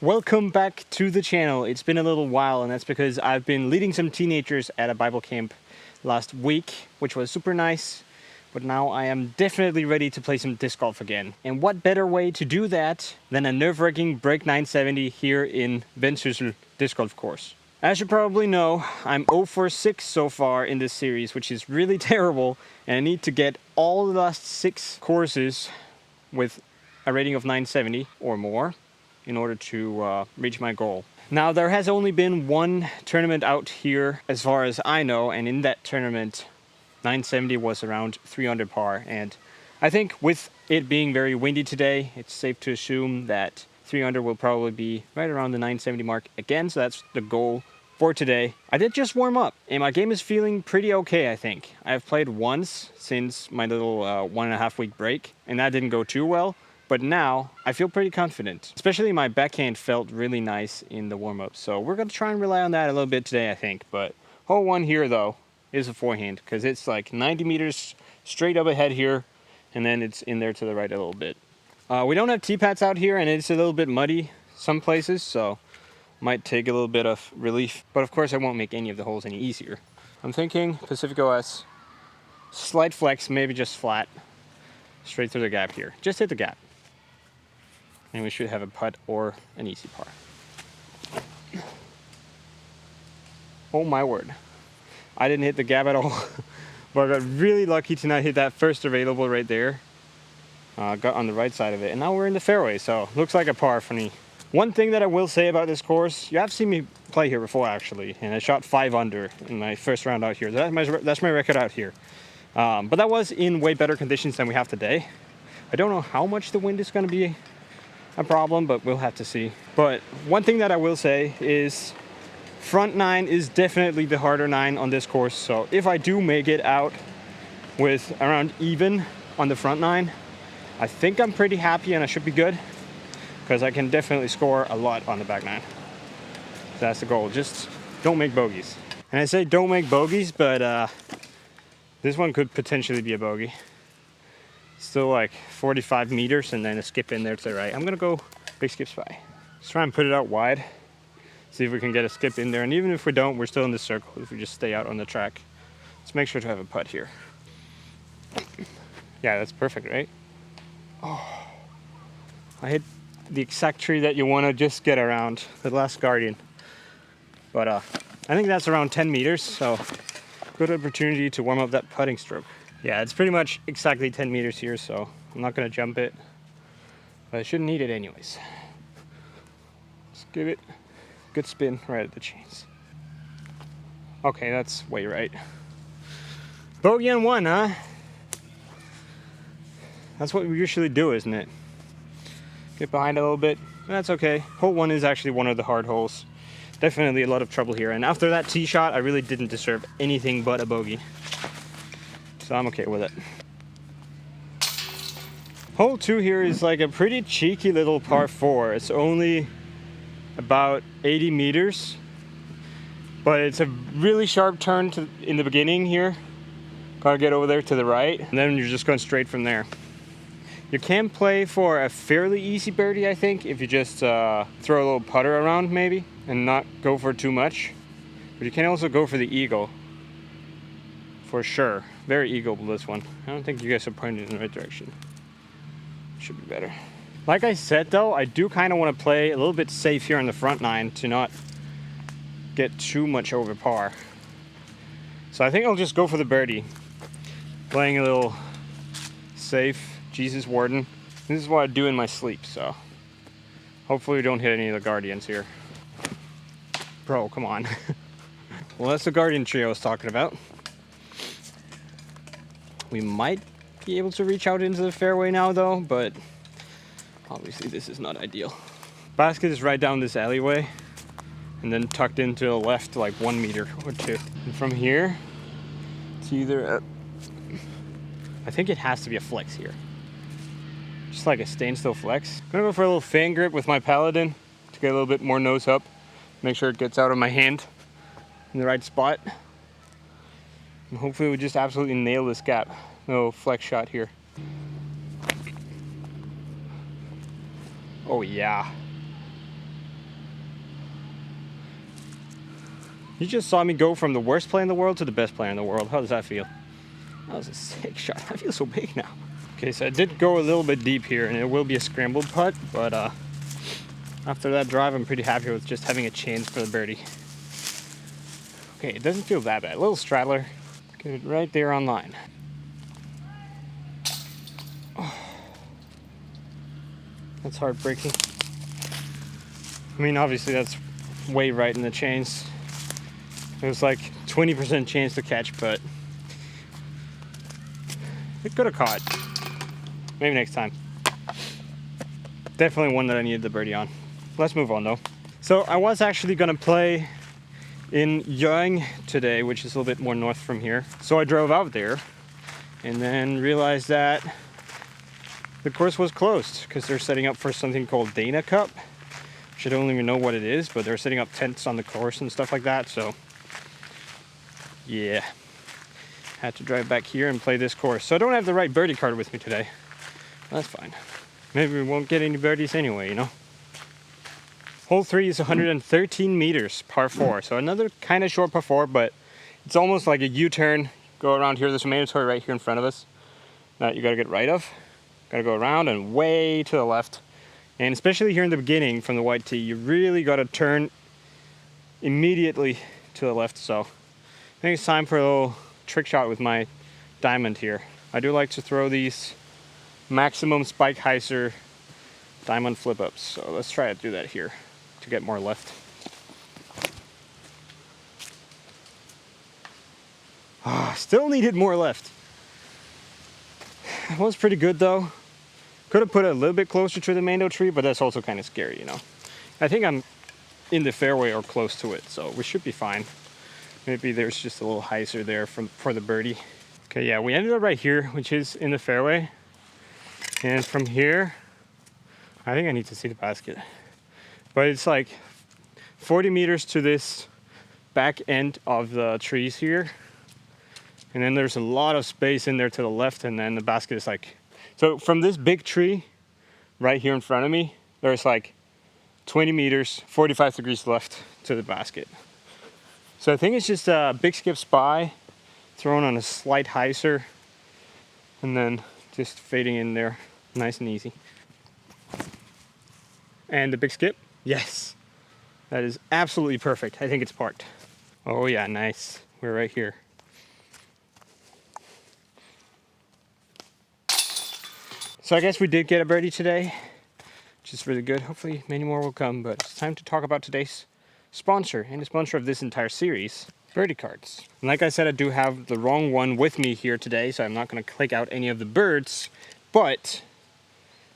Welcome back to the channel. It's been a little while, and that's because I've been leading some teenagers at a Bible camp last week, which was super nice. But now I am definitely ready to play some disc golf again. And what better way to do that than a nerve-wracking break 970 here in Vendsyssel Disc Golf course. As you probably know, I'm 0 for 6 so far in this series, which is really terrible, and I need to get all the last 6 courses with a rating of 970 or more in order to reach my goal. Now, there has only been one tournament out here as far as I know, and in that tournament 970 was around 3 under par, and I think with it being very windy today, it's safe to assume that 3 under will probably be right around the 970 mark again, so that's the goal for today. I did just warm up, and my game is feeling pretty okay, I think. I've played once since my little 1.5 week break, and that didn't go too well, but now I feel pretty confident. Especially my backhand felt really nice in the warm-up, so we're going to try and rely on that a little bit today, I think. But hole 1 here, though, is a forehand, because it's like 90 meters straight up ahead here, and then it's in there to the right a little bit. We don't have tee pads out here, and it's a little bit muddy some places, so might take a little bit of relief. But of course I won't make any of the holes any easier. I'm thinking Pacific OS, slight flex, maybe just flat, straight through the gap here. Just hit the gap. And we should have a putt or an easy par. Oh my word. I didn't hit the gap at all, but I got really lucky to not hit that first available right there. Got on the right side of it, and now we're in the fairway, so looks like a par for me. One thing that I will say about this course, you have seen me play here before actually, and I shot 5 under in my first round out here. That's my record out here. But that was in way better conditions than we have today. I don't know how much the wind is going to be a problem, but we'll have to see. But one thing that I will say is front 9 is definitely the harder 9 on this course, so if I do make it out with around even on the front 9, I think I'm pretty happy and I should be good, because I can definitely score a lot on the back 9. So that's the goal, just don't make bogeys. And I say don't make bogeys, but this one could potentially be a bogey. Still like 45 meters and then a skip in there to the right. I'm gonna go big skip spy. Let's try and put it out wide. See if we can get a skip in there. And even if we don't, we're still in the circle if we just stay out on the track. Let's make sure to have a putt here. Yeah, that's perfect, right? Oh, I hit the exact tree that you want to just get around, the last guardian. But I think that's around 10 meters, so good opportunity to warm up that putting stroke. Yeah, it's pretty much exactly 10 meters here, so I'm not going to jump it, but I shouldn't need it anyways. Let's give it a good spin right at the chains. Okay, that's way right. Bogey on 1, huh? That's what we usually do, isn't it? Get behind a little bit, but that's okay. Hole 1 is actually one of the hard holes. Definitely a lot of trouble here, and after that tee shot, I really didn't deserve anything but a bogey. So I'm okay with it. Hole 2 here is like a pretty cheeky little par 4. It's only about 80 meters, but it's a really sharp turn in the beginning here. Gotta get over there to the right, and then you're just going straight from there. You can play for a fairly easy birdie, I think, if you just throw a little putter around maybe and not go for too much. But you can also go for the eagle. For sure. Very eagle-able, this one. I don't think you guys are pointing in the right direction. Should be better. Like I said though, I do kind of want to play a little bit safe here on the front 9 to not get too much over par. So I think I'll just go for the birdie. Playing a little safe, Jesus Warden. This is what I do in my sleep, so hopefully we don't hit any of the guardians here. Bro, come on. Well, that's the guardian tree I was talking about. We might be able to reach out into the fairway now though, but obviously this is not ideal. Basket is right down this alleyway and then tucked into the left like 1 meter or 2. And from here, it's either I think it has to be a flex here. Just like a standstill flex. I'm gonna go for a little fan grip with my Paladin to get a little bit more nose up. Make sure it gets out of my hand in the right spot. And hopefully we just absolutely nail this gap. No flex shot here. Oh yeah. You just saw me go from the worst player in the world to the best player in the world. How does that feel? That was a sick shot. I feel so big now. Okay, so I did go a little bit deep here, and it will be a scrambled putt, but after that drive, I'm pretty happy with just having a chance for the birdie. Okay, it doesn't feel that bad. A little straddler. Get it right there on line. Oh, that's heartbreaking. I mean, obviously that's way right in the chains. It was like 20% chance to catch, but it could have caught. Maybe next time. Definitely one that I needed the birdie on. Let's move on though. So I was actually gonna play in Young today, which is a little bit more north from here. So I drove out there and then realized that the course was closed because they're setting up for something called Dana Cup. I don't even know what it is, but they're setting up tents on the course and stuff like that. So yeah, had to drive back here and play this course. So I don't have the right birdie card with me today. That's fine. Maybe we won't get any birdies anyway, you know. Hole 3 is 113 meters, par 4. So another kind of short par 4, but it's almost like a U-turn. Go around here. There's a mandatory right here in front of us that you got to get right of. Got to go around and way to the left. And especially here in the beginning from the white tee, you really got to turn immediately to the left. So I think it's time for a little trick shot with my diamond here. I do like to throw these maximum spike heiser diamond flip ups. So let's try to do that here to get more left. Still needed more left. It was pretty good though. Could have put it a little bit closer to the mando tree, but that's also kind of scary, you know. I think I'm in the fairway or close to it, so we should be fine. Maybe there's just a little hyzer there for the birdie. Okay, yeah, we ended up right here, which is in the fairway. And from here, I think I need to see the basket. But it's like 40 meters to this back end of the trees here. And then there's a lot of space in there to the left, and then the basket is like... So from this big tree right here in front of me, there's like 20 meters, 45 degrees left to the basket. So I think it's just a big skip spy thrown on a slight hyzer and then just fading in there nice and easy. And the big skip, yes, that is absolutely perfect. I think it's parked. Oh yeah, nice. We're right here. So I guess we did get a birdie today, which is really good. Hopefully many more will come, but it's time to talk about today's sponsor and the sponsor of this entire series, birdie cards. And like I said, I do have the wrong one with me here today, so I'm not going to click out any of the birds, but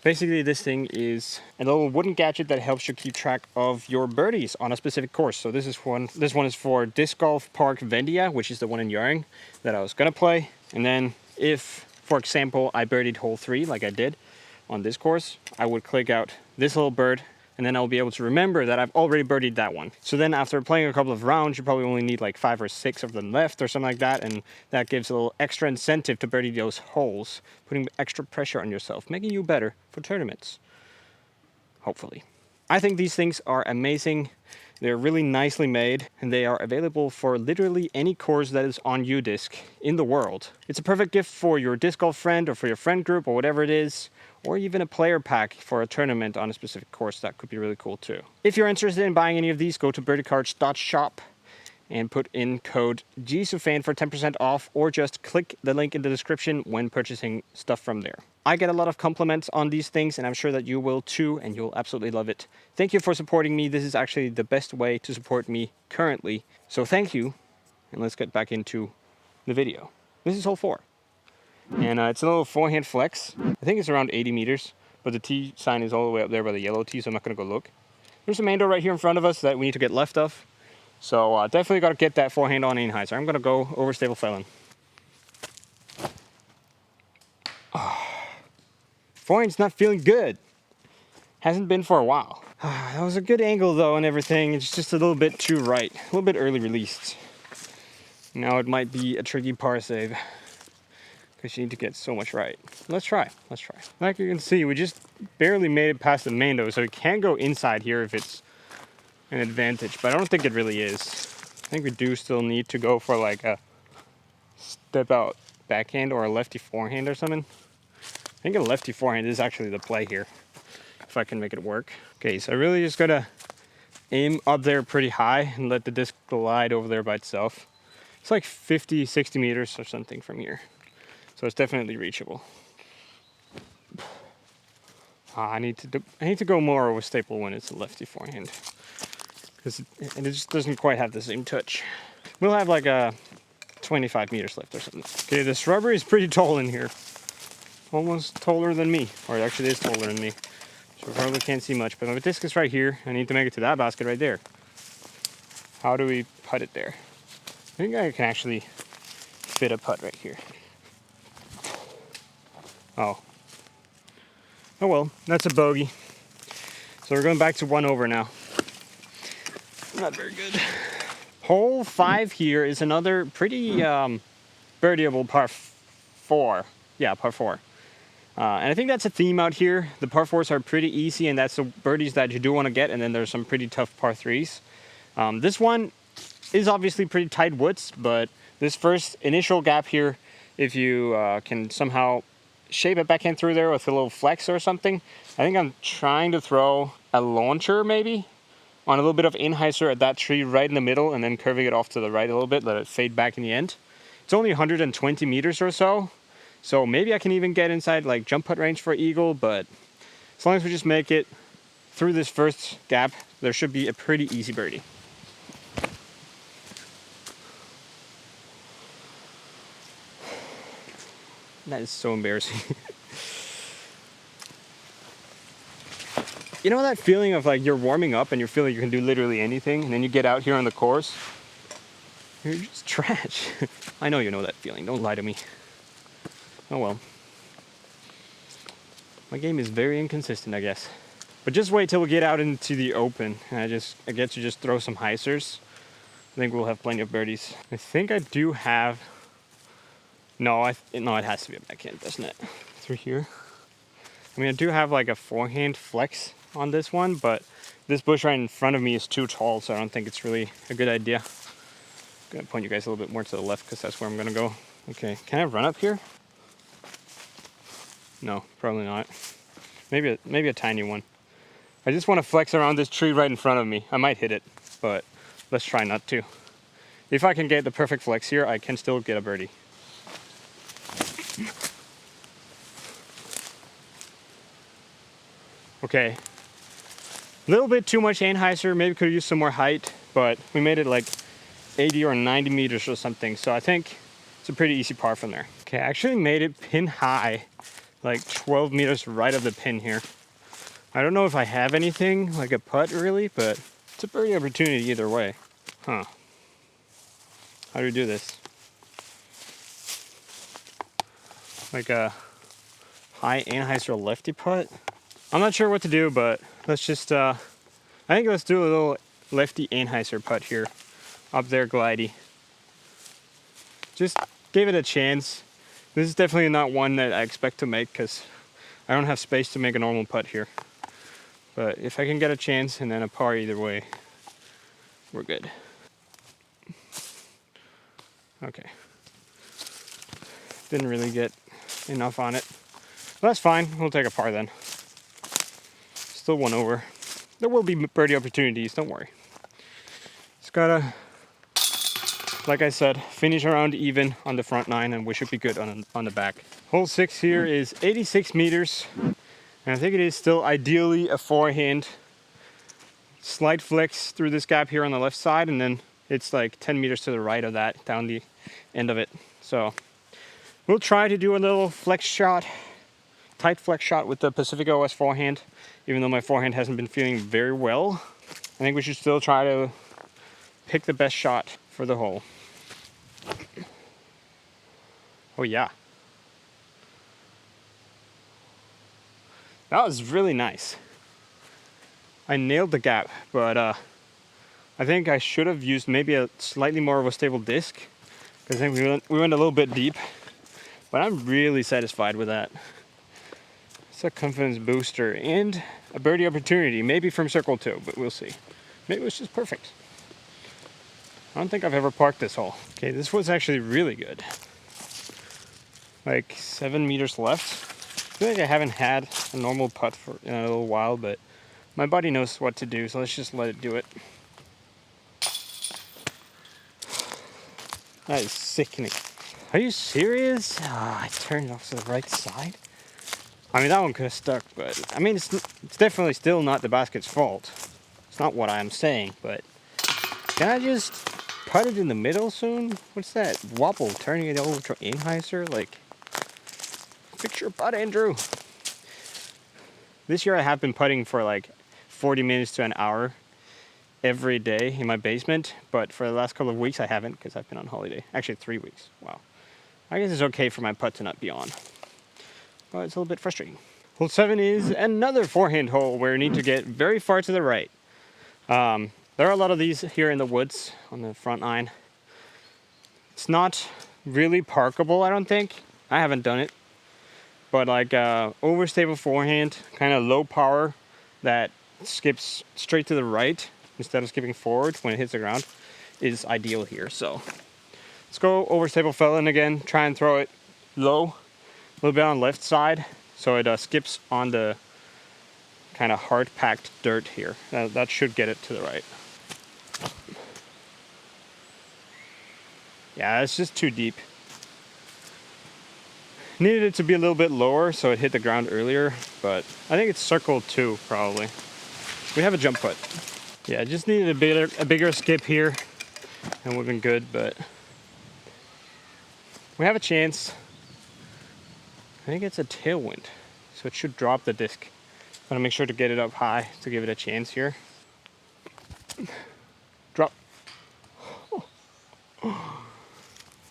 basically this thing is a little wooden gadget that helps you keep track of your birdies on a specific course. So this one is for Disc Golf Park Vendia, which is the one in Yarring that I was going to play. And then if, for example, I birdied hole 3 like I did on this course, I would click out this little bird, and then I'll be able to remember that I've already birdied that one. So then after playing a couple of rounds, you probably only need like 5 or 6 of them left or something like that, and that gives a little extra incentive to birdie those holes, putting extra pressure on yourself, making you better for tournaments, hopefully. I think these things are amazing. They're really nicely made, and they are available for literally any course that is on UDisc in the world. It's a perfect gift for your disc golf friend or for your friend group or whatever it is, or even a player pack for a tournament on a specific course. That could be really cool too. If you're interested in buying any of these, go to birdiecards.shop and put in code JISUFAN for 10% off, or just click the link in the description when purchasing stuff from there. I get a lot of compliments on these things, and I'm sure that you will too, and you'll absolutely love it. Thank you for supporting me. This is actually the best way to support me currently. So thank you, and let's get back into the video. This is hole 4. And it's a little forehand flex. I think it's around 80 meters, but the tee sign is all the way up there by the yellow tee, so I'm not going to go look. There's a mando right here in front of us that we need to get left of. So definitely got to get that forehand on in high. So I'm going to go over stable felon. Forehand's not feeling good. Hasn't been for a while. That was a good angle though and everything. It's just a little bit too right. A little bit early released. Now it might be a tricky par save, because you need to get so much right. Let's try. Like you can see, we just barely made it past the mando, so it can go inside here if it's an advantage, but I don't think it really is. I think we do still need to go for like a step out backhand or a lefty forehand or something. I think a lefty forehand is actually the play here, if I can make it work. Okay, so I really just gotta aim up there pretty high and let the disc glide over there by itself. It's like 50, 60 meters or something from here. So it's definitely reachable. I need to go more with staple when it's a lefty forehand, because it just doesn't quite have the same touch. We'll have like a 25 meters left or something. Okay, the shrubbery is pretty tall in here. Almost taller than me, or actually it is taller than me. So I probably can't see much, but my disc is right here. I need to make it to that basket right there. How do we putt it there? I think I can actually fit a putt right here. Oh. Oh well, that's a bogey. So we're going back to 1 over now. Not very good. Hole 5 here is another pretty birdieable par 4. Yeah, par 4. And I think that's a theme out here. The par 4s are pretty easy, and that's the birdies that you do want to get, and then there's some pretty tough par 3s. This one is obviously pretty tight woods, but this first initial gap here, if you can somehow shape a backhand through there with a little flex or something. I think I'm trying to throw a launcher maybe on a little bit of Anheuser at that tree right in the middle, and then curving it off to the right a little bit, let it fade back in the end. It's only 120 meters or so, so maybe I can even get inside like jump putt range for eagle, but as long as we just make it through this first gap, there should be a pretty easy birdie. That is so embarrassing. You know that feeling of like you're warming up and you feel like you can do literally anything, and then you get out here on the course, you're just trash. I know you know that feeling, don't lie to me. Oh well. My game is very inconsistent, I guess. But just wait till we get out into the open, and I get to just throw some heisers. I think we'll have plenty of birdies. I think I do have... No, no, it has to be a backhand, doesn't it? Through here. I mean, I do have like a forehand flex on this one, but this bush right in front of me is too tall, so I don't think it's really a good idea. I'm gonna point you guys a little bit more to the left because that's where I'm gonna go. Okay, can I run up here? No, probably not. Maybe a tiny one. I just want to flex around this tree right in front of me. I might hit it, but let's try not to. If I can get the perfect flex here, I can still get a birdie. Okay, a little bit too much Anheuser, maybe could have used some more height, but we made it like 80 or 90 meters or something, so I think it's a pretty easy par from there. Okay, I actually made it pin high, like 12 meters right of the pin here. I don't know if I have anything, like a putt really, but it's a birdie opportunity either way. Huh. How do we do this? Like a high Anheuser lefty putt? I'm not sure what to do, but let's just, I think let's do a little lefty Anheuser putt here. Up there, glidey. Just gave it a chance. This is definitely not one that I expect to make because I don't have space to make a normal putt here. But if I can get a chance and then a par either way, we're good. Okay. Didn't really get enough on it. Well, that's fine. We'll take a par then. Still 1 over. There will be birdie opportunities, don't worry. Just gotta, like I said, finish around even on the front 9 and we should be good on the back. Hole 6 here is 86 meters. And I think it is still ideally a forehand. Slight flex through this gap here on the left side, and then it's like 10 meters to the right of that, down the end of it. So we'll try to do a little flex shot, tight flex shot with the Pacific OS forehand. Even though my forehand hasn't been feeling very well, I think we should still try to pick the best shot for the hole. Oh yeah. That was really nice. I nailed the gap, but I think I should have used maybe a slightly more of a stable disc, because I think we went a little bit deep, but I'm really satisfied with that. It's a confidence booster and a birdie opportunity, maybe from circle 2, but we'll see. Maybe it was just perfect. I don't think I've ever parked this hole. Okay, this was actually really good. Like 7 meters left. I feel like I haven't had a normal putt for in a little while, but my body knows what to do, so let's just let it do it. That is sickening. Are you serious? Ah, I turned it off to the right side. I mean, that one could have stuck, but I mean, it's definitely still not the basket's fault. It's not what I'm saying, but can I just putt it in the middle soon? What's that? Wobble, turning it over to Anheuser? Like, fix your putt, Andrew. This year I have been putting for like 40 minutes to an hour every day in my basement, but for the last couple of weeks I haven't because I've been on holiday. Actually 3 weeks. Wow. I guess it's okay for my putt to not be on, but it's a little bit frustrating. Hole 7 is another forehand hole where you need to get very far to the right. There are a lot of these here in the woods on the front nine. It's not really parkable, I don't think. I haven't done it, but like overstable forehand, kind of low power that skips straight to the right instead of skipping forward when it hits the ground is ideal here. So let's go overstable felon again, try and throw it low, a little bit on the left side, so it skips on the kind of hard packed dirt here. That should get it to the right. Yeah, it's just too deep. Needed it to be a little bit lower so it hit the ground earlier, but I think it's circle 2 probably. We have a jump putt. Yeah, just needed a bigger skip here and we've been good, but we have a chance. I think it's a tailwind, so it should drop the disc. Gotta make sure to get it up high to give it a chance here. Drop.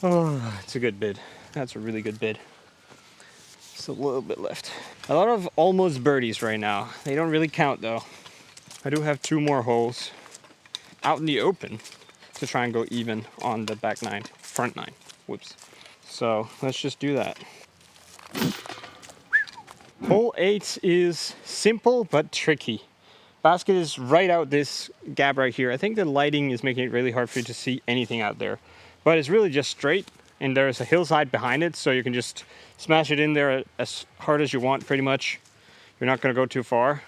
Oh, it's a good bid. That's a really good bid. Just a little bit left. A lot of almost birdies right now. They don't really count though. I do have 2 more holes out in the open to try and go even on the back 9, front 9. Whoops. So let's just do that. Hole 8 is simple but tricky. Basket is right out this gap right here. I think the lighting is making it really hard for you to see anything out there. But it's really just straight, and there's a hillside behind it, so you can just smash it in there as hard as you want, pretty much. You're not going to go too far.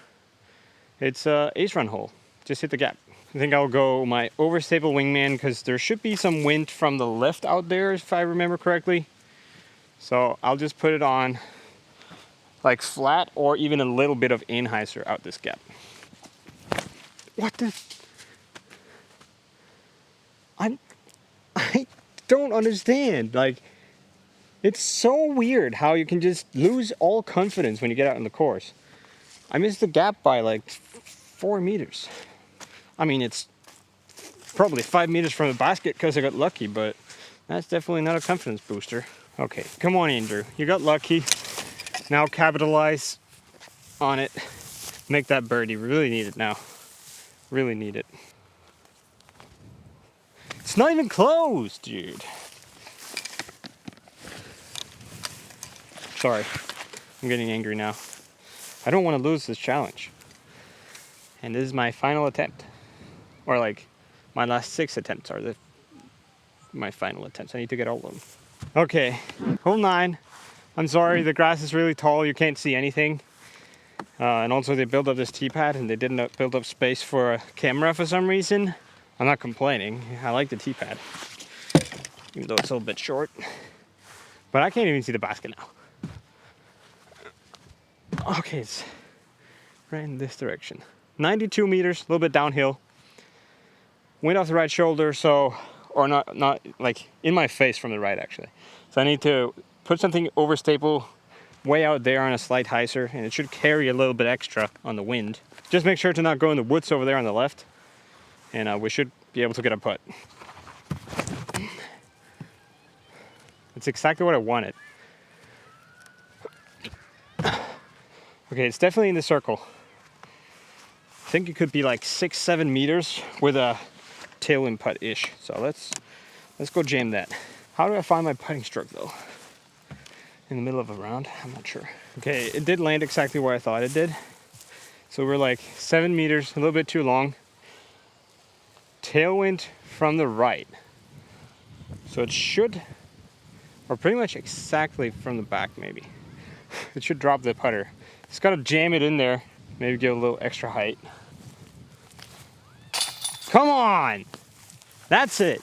It's a ace run hole. Just hit the gap. I think I'll go my overstable wingman because there should be some wind from the left out there, if I remember correctly. So I'll just put it on like flat or even a little bit of Anheuser out this gap. What the? I don't understand. Like, it's so weird how you can just lose all confidence when you get out on the course. I missed the gap by like 4 meters. I mean, it's probably 5 meters from the basket because I got lucky, but that's definitely not a confidence booster. Okay, come on, Andrew. You got lucky. Now capitalize on it. Make that birdie. We really need it now. Really need it. It's not even close, dude. Sorry. I'm getting angry now. I don't want to lose this challenge. And this is my final attempt. Or like, my last 6 attempts are my final attempts. I need to get all of them. Okay, hole 9. I'm sorry, the grass is really tall. You can't see anything. And also they built up this tee pad and they didn't build up space for a camera for some reason. I'm not complaining. I like the tee pad, even though it's a little bit short. But I can't even see the basket now. Okay, it's right in this direction. 92 meters, a little bit downhill. Wind off the right shoulder, so, or not like in my face from the right actually. So I need to put something overstable way out there on a slight hyzer, and it should carry a little bit extra on the wind. Just make sure to not go in the woods over there on the left, and we should be able to get a putt. It's exactly what I wanted. Okay, it's definitely in the circle. I think it could be like 6-7 meters with a tailwind putt-ish. So let's go jam that. How do I find my putting stroke though? In the middle of a round? I'm not sure. Okay, it did land exactly where I thought it did. So we're like 7 meters, a little bit too long tailwind from the right. So it should, or pretty much exactly from the back maybe. It should drop the putter. Just gotta jam it in there, maybe give it a little extra height. Come on! That's it.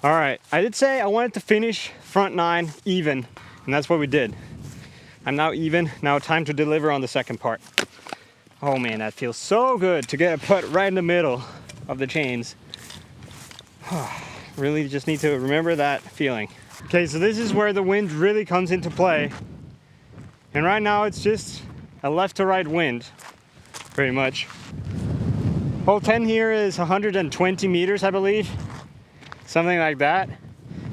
All right, I did say I wanted to finish front 9 even, and that's what we did. I'm now even. Now time to deliver on the second part. Oh man, that feels so good to get a putt right in the middle of the chains. Really just need to remember that feeling. Okay, so this is where the wind really comes into play. And right now it's just a left to right wind, pretty much. Hole 10 here is 120 meters, I believe. Something like that.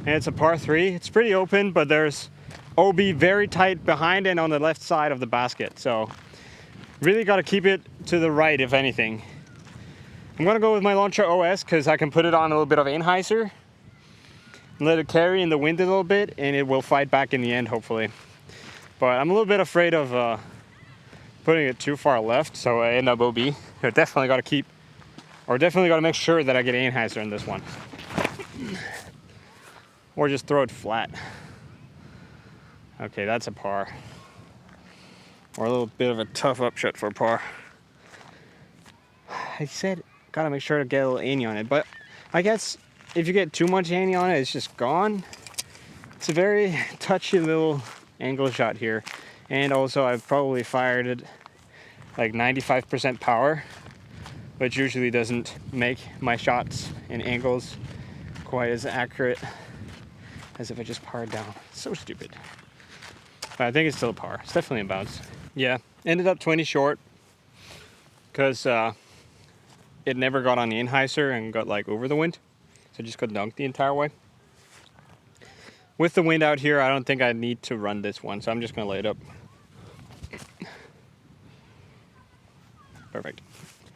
And it's a par 3. It's pretty open, but there's OB very tight behind and on the left side of the basket. So really got to keep it to the right, if anything. I'm going to go with my launcher OS because I can put it on a little bit of Anheuser and let it carry in the wind a little bit, and it will fight back in the end, hopefully. But I'm a little bit afraid of putting it too far left, so I end up OB. I definitely got to keep, or definitely got to make sure that I get Anheuser in this one. Or just throw it flat. Okay, that's a par. Or a little bit of a tough upshot for a par. I said, gotta make sure to get a little ante on it, but I guess if you get too much ante on it, it's just gone. It's a very touchy little angle shot here. And also I've probably fired it like 95% power, which usually doesn't make my shots and angles quite as accurate as if I just parred down. So stupid. But I think it's still a par. It's definitely a bounce. Yeah, ended up 20 short because it never got on the Anheuser and got like over the wind. So I just got dunked the entire way. With the wind out here, I don't think I need to run this one, so I'm just gonna lay it up. Perfect.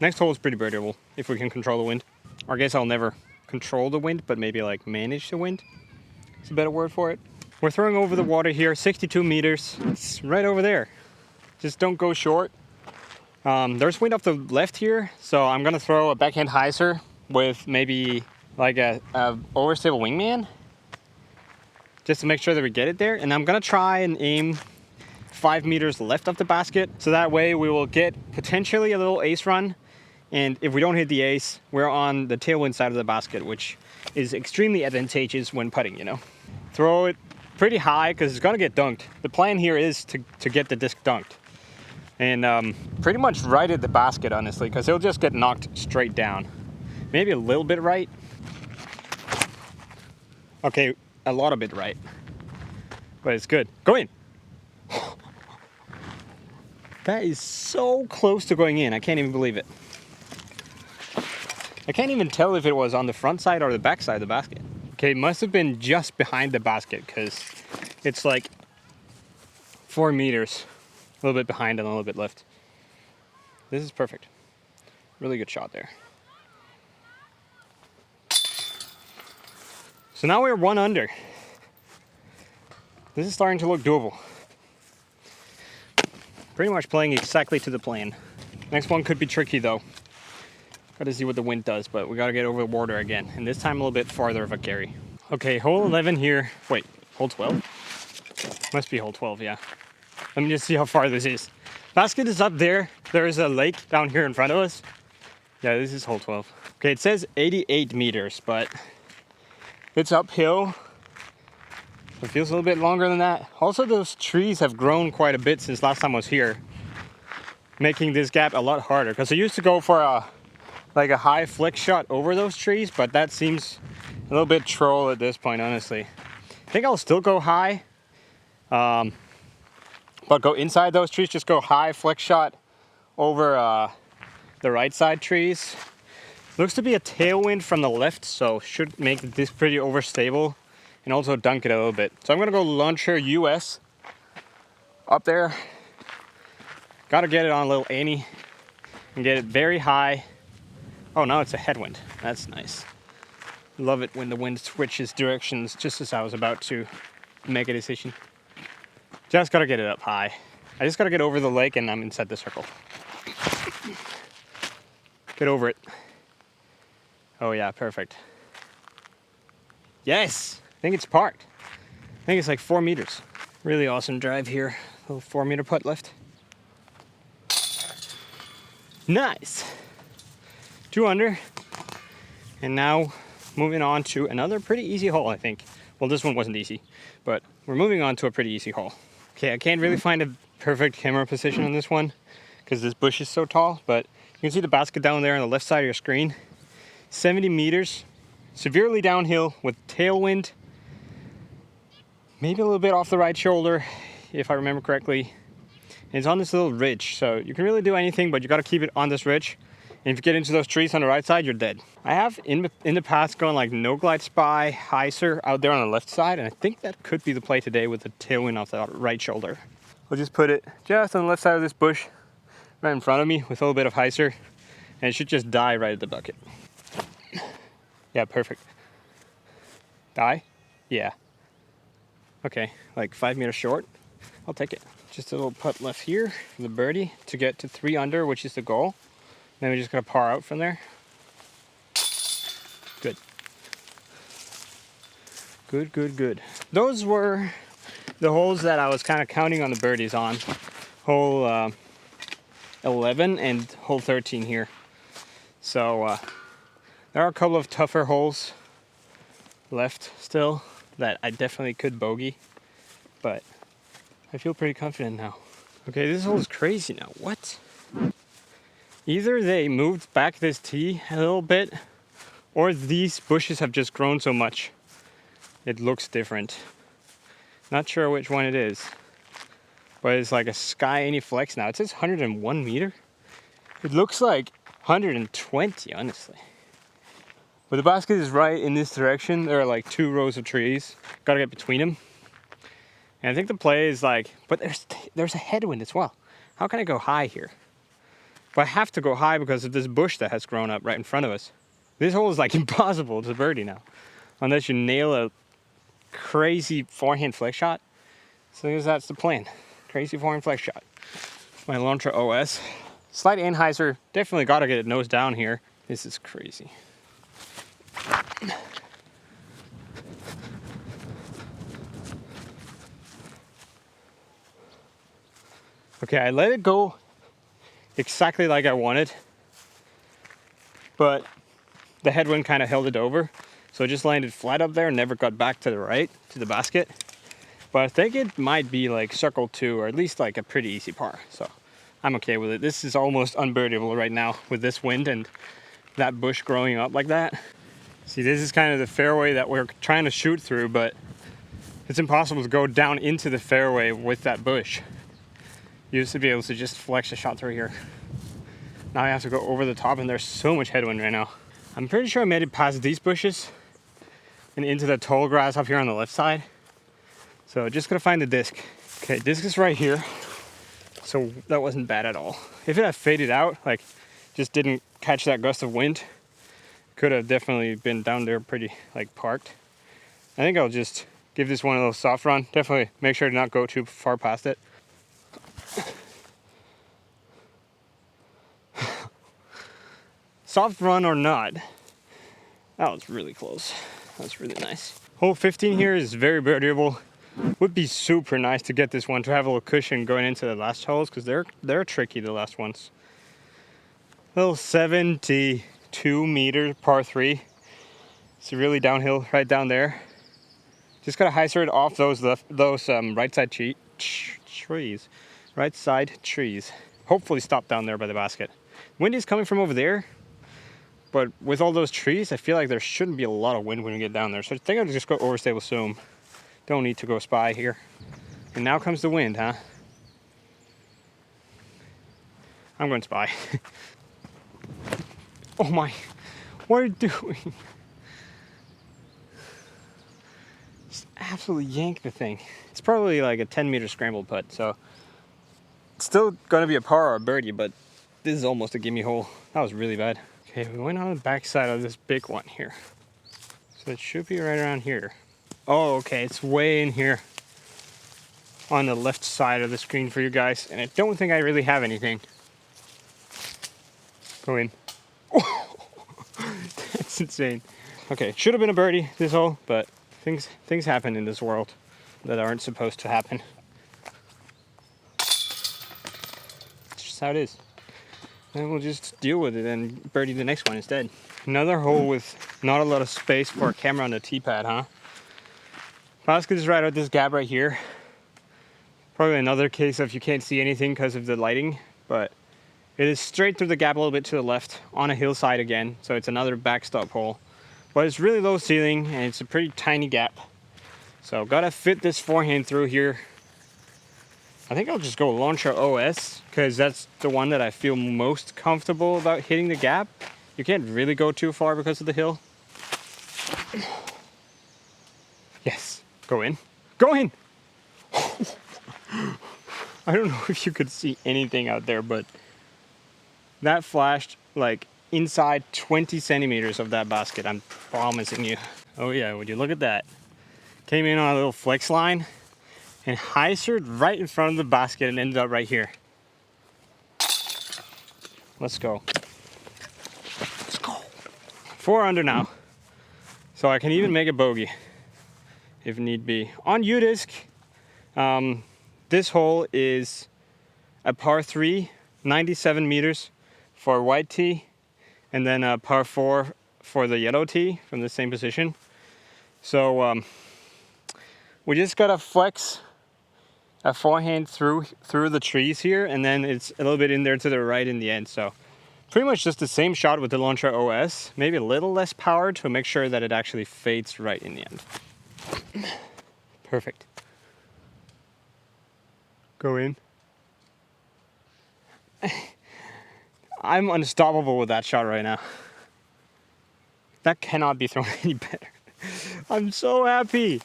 Next hole is pretty birdable if we can control the wind. Or I guess I'll never control the wind, but maybe like manage the wind. It's a better word for it. We're throwing over the water here, 62 meters. It's right over there. Just don't go short. There's wind off the left here, so I'm gonna throw a backhand hyzer with maybe like a overstable wingman, just to make sure that we get it there. And I'm gonna try and aim 5 meters left of the basket, so that way we will get potentially a little ace run. And if we don't hit the ace, we're on the tailwind side of the basket, which is extremely advantageous when putting, you know. Throw it pretty high because it's gonna get dunked. The plan here is to get the disc dunked. And pretty much right at the basket, honestly, because it'll just get knocked straight down. Maybe a little bit right. Okay, a lot of it right. But it's good. Go in. That is so close to going in. I can't even believe it. I can't even tell if it was on the front side or the back side of the basket. Okay, it must have been just behind the basket because it's like 4 meters. A little bit behind and a little bit left. This is perfect. Really good shot there. So now we're 1 under. This is starting to look doable. Pretty much playing exactly to the plan. Next one could be tricky though. Got to see what the wind does, but we got to get over the water again. And this time a little bit farther of a carry. Okay, hole 11 here. Wait, hole 12? Must be hole 12, yeah. Let me just see how far this is. Basket is up there. There is a lake down here in front of us. Yeah, this is hole 12. Okay, it says 88 meters, but it's uphill. It feels a little bit longer than that. Also, those trees have grown quite a bit since last time I was here, making this gap a lot harder. Because I used to go for a high flick shot over those trees, but that seems a little bit troll at this point, honestly. I think I'll still go high, but go inside those trees, just go high flick shot over the right side trees. Looks to be a tailwind from the left, so should make this pretty overstable and also dunk it a little bit. So I'm gonna go launcher US up there. Gotta get it on a little ante and get it very high. Oh, now it's a headwind. That's nice. Love it when the wind switches directions just as I was about to make a decision. Just gotta get it up high. I just gotta get over the lake and I'm inside the circle. Get over it. Oh yeah, perfect. Yes, I think it's parked. I think it's like 4 meters. Really awesome drive here. Little 4 meter putt left. Nice. 2 under. And now moving on to another pretty easy hole, I think. Well, this one wasn't easy, but we're moving on to a pretty easy hole. Okay, I can't really find a perfect camera position on this one because this bush is so tall, but you can see the basket down there on the left side of your screen. 70 meters, severely downhill with tailwind, maybe a little bit off the right shoulder, if I remember correctly. And it's on this little ridge, so you can really do anything, but you got to keep it on this ridge. And if you get into those trees on the right side, you're dead. I have in the past gone like no glide spy, hyzer out there on the left side, and I think that could be the play today with the tailwind off the right shoulder. I'll just put it just on the left side of this bush, right in front of me with a little bit of hyzer, and it should just die right at the bucket. Yeah, perfect. Die? Yeah. Okay, like 5 meters short. I'll take it. Just a little putt left here for the birdie to get to 3 under, which is the goal. Then we're just gonna par out from there. Good. Good, good, good. Those were the holes that I was kind of counting on the birdies on. Hole 11 and hole 13 here. So there are a couple of tougher holes left still that I definitely could bogey, but I feel pretty confident now. Okay, this hole is crazy now. What? Either they moved back this tee a little bit, or these bushes have just grown so much it looks different. Not sure which one it is, but it's like a sky any flex now. It says 101 meter. It looks like 120, honestly. But the basket is right in this direction. There are like 2 rows of trees. Gotta get between them. And I think the play is like, but there's a headwind as well. How can I go high here? But I have to go high because of this bush that has grown up right in front of us. This hole is like impossible to birdie now, unless you nail a crazy forehand flex shot. So that's the plan. Crazy forehand flex shot. My Elantra OS. Slight anhyzer. Definitely got to get it nose down here. This is crazy. Okay, I let it go exactly like I wanted, but the headwind kind of held it over, so it just landed flat up there and never got back to the right, to the basket. But I think it might be like circle 2, or at least like a pretty easy par, so I'm okay with it. This is almost unbirdable right now with this wind and that bush growing up like that. See, this is kind of the fairway that we're trying to shoot through, but it's impossible to go down into the fairway with that bush. You used to be able to just flex a shot through here. Now I have to go over the top, and there's so much headwind right now. I'm pretty sure I made it past these bushes and into the tall grass up here on the left side. So just gotta find the disc. Okay, disc is right here. So that wasn't bad at all. If it had faded out, like just didn't catch that gust of wind, could have definitely been down there pretty like parked. I think I'll just give this one a little soft run. Definitely make sure to not go too far past it. Soft run or not, that was really close. That's really nice. Hole 15 here is very birdieable. Would be super nice to get this one to have a little cushion going into the last holes, because they're tricky, the last ones. Little 72 meter par 3. It's really downhill right down there. Just gotta hyzer it off those right side trees. Right side trees. Hopefully stop down there by the basket. Wind is coming from over there, but with all those trees, I feel like there shouldn't be a lot of wind when we get down there. So I think I'll just go overstable zoom. Don't need to go spy here. And now comes the wind, huh? I'm going spy. Oh my, what are you doing? Just absolutely yank the thing. It's probably like a 10 meter scramble putt, so it's still gonna be a par or a birdie, but this is almost a gimme hole. That was really bad. Okay, we went on the back side of this big one here. So it should be right around here. Oh, okay, it's way in here on the left side of the screen for you guys, and I don't think I really have anything. Go in. Oh, that's It's insane. Okay, should have been a birdie this hole, but things happen in this world that aren't supposed to happen. It's just how it is. And we'll just deal with it and birdie the next one instead. Another hole with not a lot of space for a camera on the tee pad, huh? Basket is right out this gap right here. Probably another case of you can't see anything because of the lighting, but it is straight through the gap a little bit to the left on a hillside again, so it's another backstop hole. But it's really low ceiling and it's a pretty tiny gap. So gotta fit this forehand through here. I think I'll just go launcher OS because that's the one that I feel most comfortable about hitting the gap. You can't really go too far because of the hill. Yes, go in. Go in! I don't know if you could see anything out there, but that flashed like inside 20 centimeters of that basket, I'm promising you. Oh yeah, would you look at that? Came in on a little flex line and hyzered right in front of the basket and ended up right here. Let's go. Let's go. 4 under now. So I can even make a bogey if need be. On U-Disc, this hole is a par 3, 97 meters for white tee, and then a par 4 for the yellow tee from the same position. So we just gotta flex a forehand through the trees here, and then it's a little bit in there to the right in the end. So pretty much just the same shot with the launcher OS, maybe a little less power to make sure that it actually fades right in the end. Perfect. Go in. I'm unstoppable with that shot right now. That cannot be thrown any better. I'm so happy.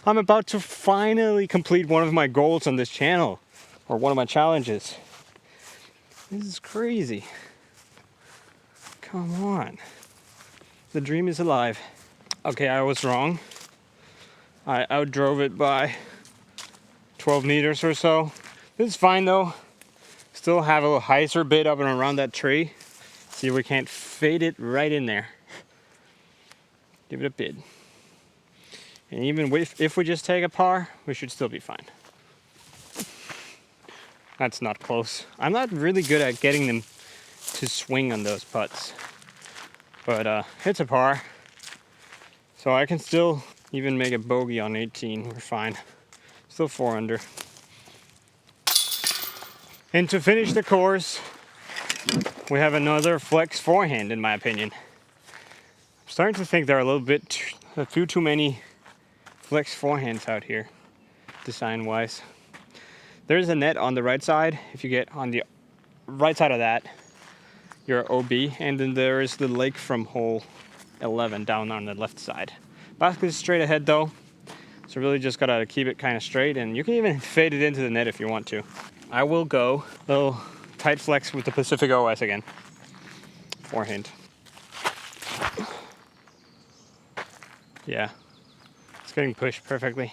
I'm about to finally complete one of my goals on this channel, or one of my challenges. This is crazy. Come on. The dream is alive. Okay, I was wrong. I outdrove it by 12 meters or so. This is fine though. Still have a little hyzer bit up and around that tree. See if we can't fade it right in there. Give it a bid. And even if we just take a par, we should still be fine. That's not close. I'm not really good at getting them to swing on those putts. But it's a par. So I can still even make a bogey on 18. We're fine. Still 4 under. And to finish the course, we have another flex forehand, in my opinion. I'm starting to think there are a few too many flex forehands out here, design-wise. There's a net on the right side. If you get on the right side of that, you're OB. And then there is the lake from hole 11 down on the left side. Basket is straight ahead though, so really just gotta keep it kind of straight, and you can even fade it into the net if you want to. I will go a little tight flex with the Pacific OS again. Forehand. Yeah, it's getting pushed perfectly.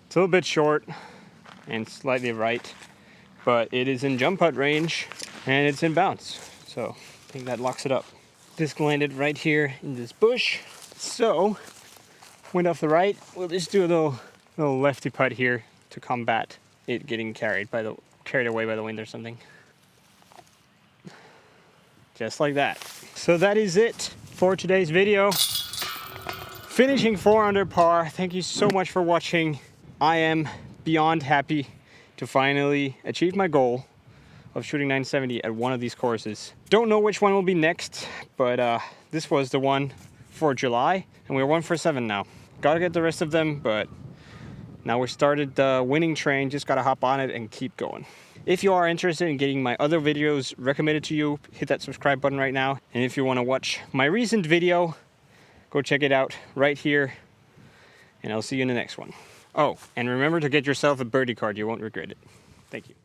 It's a little bit short and slightly right, but it is in jump putt range and it's in bounce. So I think that locks it up. Disc landed right here in this bush. So wind off the right. We'll just do a little lefty putt here to combat it getting carried away by the wind or something. Just like that. So that is it for today's video. Finishing 4 under par. Thank you so much for watching. I am beyond happy to finally achieve my goal of shooting 970 at one of these courses. Don't know which one will be next, but this was the one for July, and we're 1 for 7 now. Gotta get the rest of them, but now we started the winning train. Just gotta hop on it and keep going. If you are interested in getting my other videos recommended to you, hit that subscribe button right now. And if you want to watch my recent video, go check it out right here. And I'll see you in the next one. Oh, and remember to get yourself a birdie card. You won't regret it. Thank you.